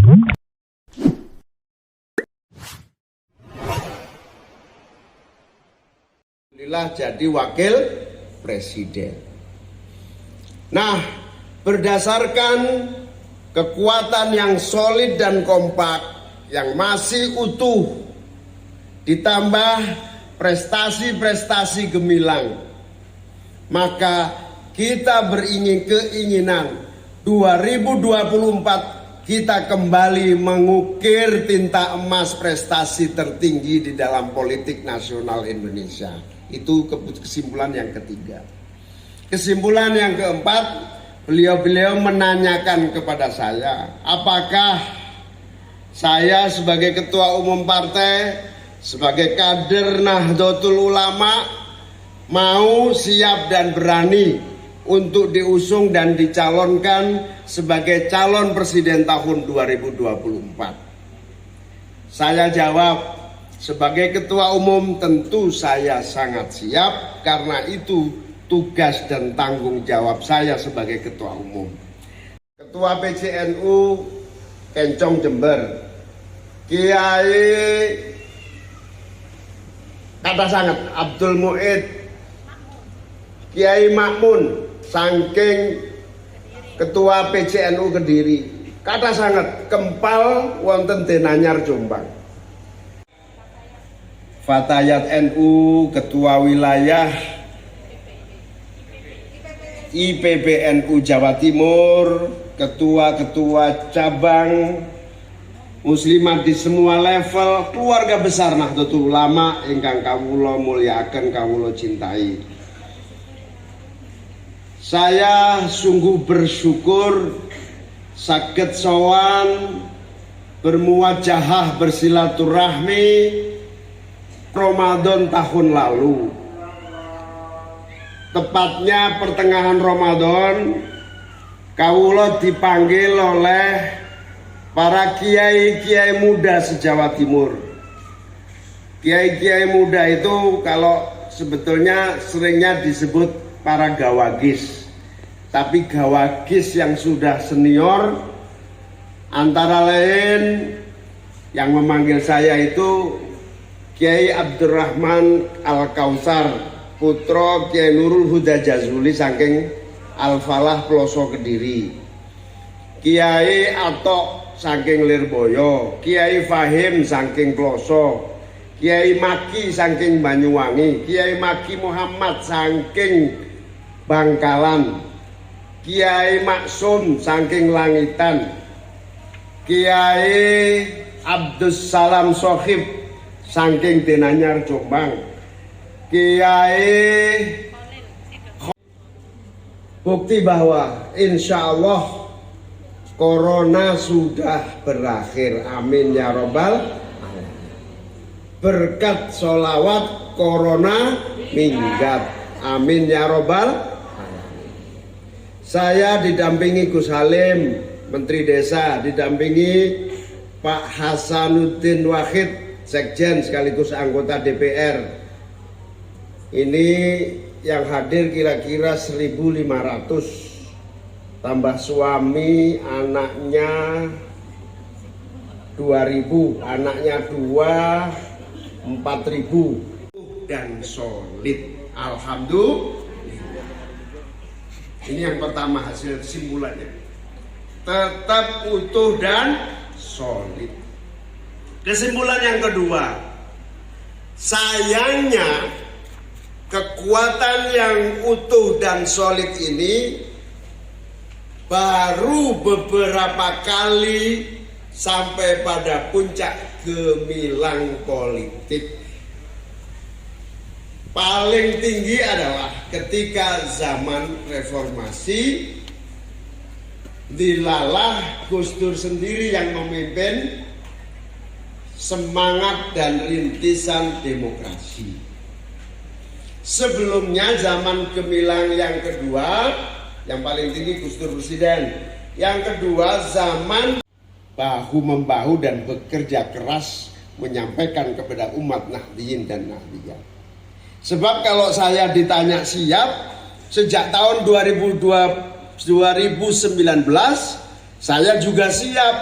Alhamdulillah jadi wakil presiden. Nah, berdasarkan kekuatan yang solid dan kompak, yang masih utuh, ditambah prestasi-prestasi gemilang, maka kita keinginan 2024 kita kembali mengukir tinta emas prestasi tertinggi di dalam politik nasional Indonesia. Itu kesimpulan yang ketiga. Kesimpulan yang keempat, beliau menanyakan kepada saya, apakah saya sebagai ketua umum partai, sebagai kader Nahdlatul Ulama, mau, siap dan berani untuk diusung dan dicalonkan sebagai calon presiden tahun 2024. Saya jawab, sebagai ketua umum tentu saya sangat siap, karena itu tugas dan tanggung jawab saya sebagai ketua umum. Ketua PCNU Kencong Jember, Kiai kata sangat Abdul Muid, Kiai Makmun saking ketua PCNU Kediri, kata sangat Kempal wonten Denanyar Jombang. Fatayat NU ketua wilayah IPBNU Jawa Timur, ketua-ketua cabang muslimat di semua level, keluarga besar Nahdlatul Ulama ingkang kawula mulyakaken, kawula cintai. Saya sungguh bersyukur saged sowan bermuwajahah bersilaturahmi Ramadan tahun lalu. Tepatnya pertengahan Ramadan, kawula dipanggil oleh para kiai-kiai muda se-Jawa Timur. Kiai-kiai muda itu kalau sebetulnya seringnya disebut para gawagis. Tapi gawagis yang sudah senior, antara lain yang memanggil saya itu Kiai Abdurrahman Al-Kausar, putra Kiai Nurul Huda Jazuli saking Al-Falah Ploso Kediri, Kiai Atok saking Lirboyo, Kiai Fahim saking Ploso, Kiai Maki saking Banyuwangi, Kiai Maki Muhammad saking Bangkalan, Kiai Maksum saking Langitan, Kiai Abdus Salam Sohib saking Denanyar Jombang, Kiai. Bukti bahwa insya Allah Corona sudah berakhir, amin ya robbal alamin. Berkat sholawat Corona minggat, amin ya robbal alamin. Saya didampingi Gus Halim, Menteri Desa, didampingi Pak Hasanuddin Wahid, Sekjen sekaligus anggota DPR. Ini yang hadir kira-kira 1.500, tambah suami, anaknya 2.000, anaknya 4.000, dan solid. Alhamdulillah. Ini yang pertama, hasil kesimpulannya tetap utuh dan solid. Kesimpulan yang kedua, sayangnya kekuatan yang utuh dan solid ini baru beberapa kali sampai pada puncak gemilang politik. Paling tinggi adalah ketika zaman reformasi, dilalah Gus Dur sendiri yang memimpin semangat dan rintisan demokrasi. Sebelumnya zaman gemilang yang kedua, yang paling tinggi Gus Dur presiden. Yang kedua zaman bahu-membahu dan bekerja keras menyampaikan kepada umat Nahdliyin dan Nahdliyah. Sebab kalau saya ditanya siap, sejak tahun 2019 saya juga siap.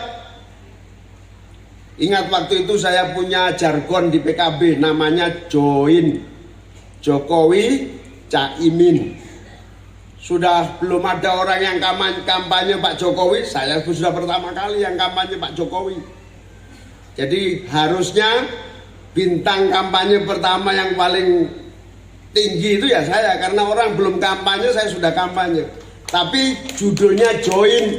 Ingat waktu itu saya punya jargon di PKB namanya join Jokowi Caimin. Sudah belum ada orang yang kampanye Pak Jokowi, saya sudah pertama kali yang kampanye Pak Jokowi. Jadi harusnya bintang kampanye pertama yang paling tinggi itu ya saya, karena orang belum kampanye saya sudah kampanye. Tapi judulnya join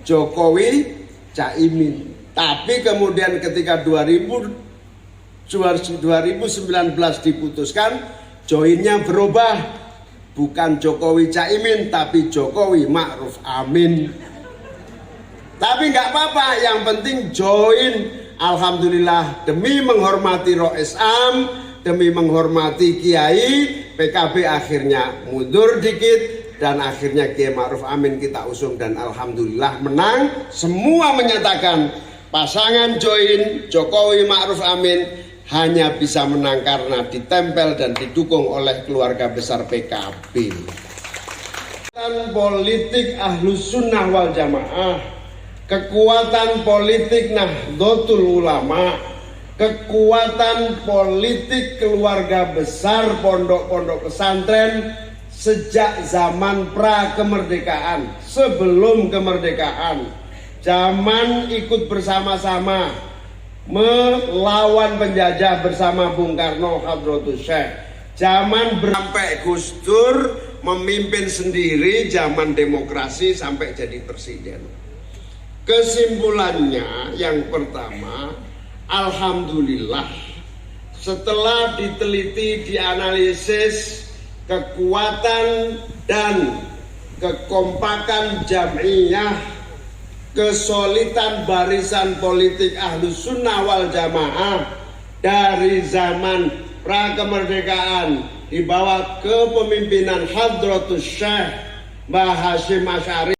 Jokowi Caimin. Tapi kemudian ketika 2019 diputuskan, joinnya berubah. Bukan Jokowi Caimin, tapi Jokowi Ma'ruf Amin. Tapi nggak apa-apa, yang penting join. Alhamdulillah, demi menghormati Rois Am, demi menghormati Kiai, PKB akhirnya mundur dikit. Dan akhirnya Kiai Ma'ruf Amin kita usung dan alhamdulillah menang. Semua menyatakan pasangan join Jokowi Ma'ruf Amin hanya bisa menang karena ditempel dan didukung oleh keluarga besar PKB. Kekuatan politik Ahlus Sunnah wal Jamaah, kekuatan politik Nahdlatul Ulama, kekuatan politik keluarga besar pondok-pondok pesantren sejak zaman pra-kemerdekaan, sebelum kemerdekaan, zaman ikut bersama-sama melawan penjajah bersama Bung Karno Hadratus Syekh, zaman sampai Gus Dur memimpin sendiri zaman demokrasi sampai jadi presiden. Kesimpulannya yang pertama, alhamdulillah setelah diteliti, dianalisis kekuatan dan kekompakan jam'iyah, kesolidan barisan politik Ahlus Sunnah wal Jamaah dari zaman pra-kemerdekaan di bawah kepemimpinan Hadratus Syekh Mbah Hasyim Asy'ari